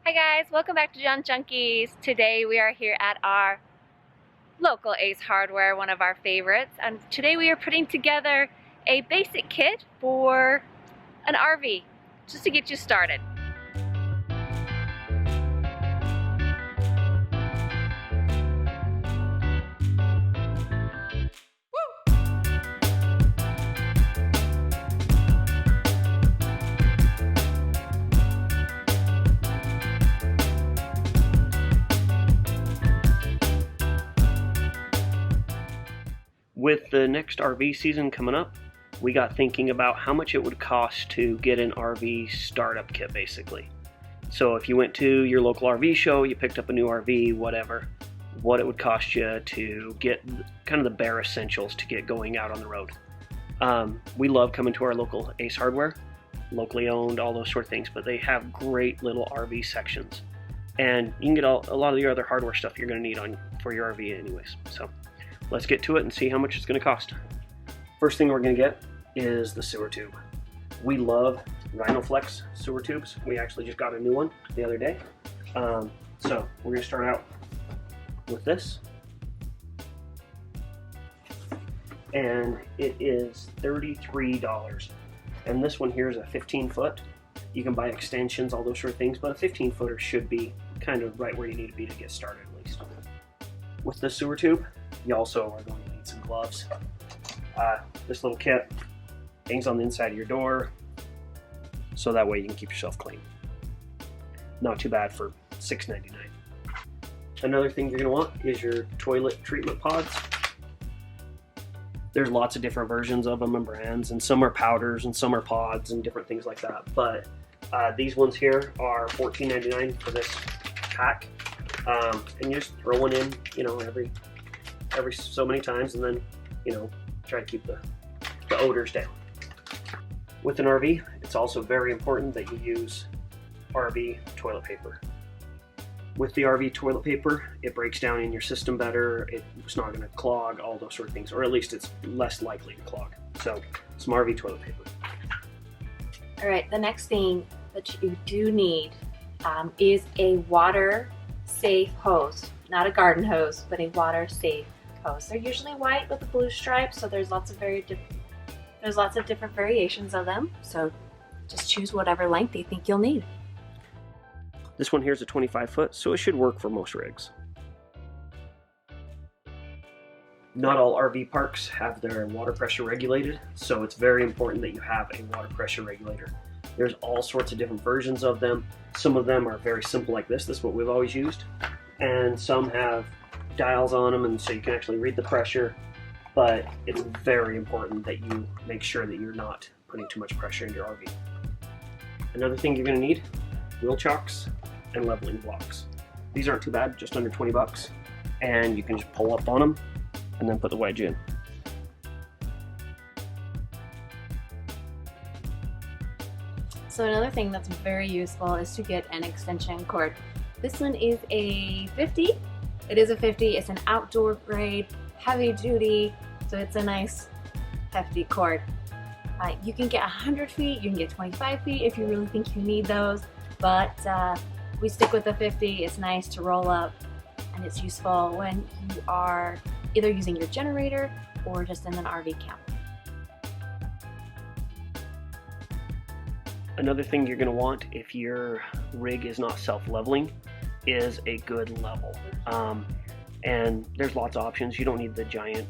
Hi guys, welcome back to Junk Junkies. Today we are here at our local Ace Hardware, one of our favorites, and today we are putting together a basic kit for an RV, just to get you started. With the next RV season coming up, we got thinking about how much it would cost to get an RV startup kit, basically. So if you went to your local RV show, you picked up a new RV, whatever, what it would cost you to get kind of the bare essentials to get going out on the road. We love coming to our local Ace Hardware, locally owned, all those sort of things, but they have great little RV sections. And you can get a lot of your other hardware stuff you're going to need for your RV anyways. So let's get to it and see how much it's going to cost. First thing we're going to get is the sewer tube. We love Rhinoflex sewer tubes. We actually just got a new one the other day. So we're going to start out with this. And it is $33. And this one here is a 15 foot. You can buy extensions, all those sort of things, but a 15 footer should be kind of right where you need to be to get started at least. With the sewer tube, you also are going to need some gloves. This little kit hangs on the inside of your door, so that way you can keep yourself clean. Not too bad for $6.99. Another thing you're going to want is your toilet treatment pods. There's lots of different versions of them and brands, and some are powders and some are pods and different things like that. But these ones here are $14.99 for this pack. And you just throw one in, every so many times, and then, try to keep the odors down. With an RV, it's also very important that you use RV toilet paper. With the RV toilet paper, it breaks down in your system better, it's not going to clog, all those sort of things, or at least it's less likely to clog. So, some RV toilet paper. Alright, the next thing that you do need is a water-safe hose. Not a garden hose, but a water-safe hose. They're usually white with a blue stripe, so there's lots of different variations of them. So just choose whatever length you think you'll need. This one here is a 25 foot, so it should work for most rigs. Not all RV parks have their water pressure regulated, so it's very important that you have a water pressure regulator. There's all sorts of different versions of them. Some of them are very simple like this. This is what we've always used. And some have dials on them, and so you can actually read the pressure. But it's very important that you make sure that you're not putting too much pressure in your RV. Another thing you're going to need, wheel chocks and leveling blocks. These aren't too bad, just under 20 bucks. And you can just pull up on them and then put the wedge in. So another thing that's very useful is to get an extension cord. This one is a 50. It is a 50. It's an outdoor grade, heavy duty, so it's a nice hefty cord. You can get 100 feet, you can get 25 feet if you really think you need those, but we stick with the 50. It's nice to roll up, and it's useful when you are either using your generator or just in an RV camp. Another thing you're going to want if your rig is not self-leveling is a good level. And there's lots of options. You don't need the giant,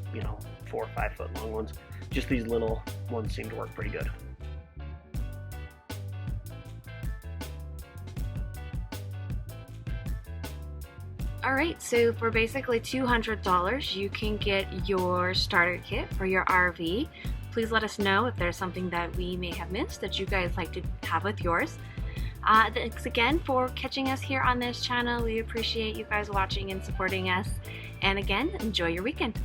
4 or 5 foot long ones. Just these little ones seem to work pretty good. Alright, so for basically $200 you can get your starter kit for your RV. Please let us know if there's something that we may have missed that you guys like to have with yours. Thanks again for catching us here on this channel. We appreciate you guys watching and supporting us. And again, enjoy your weekend.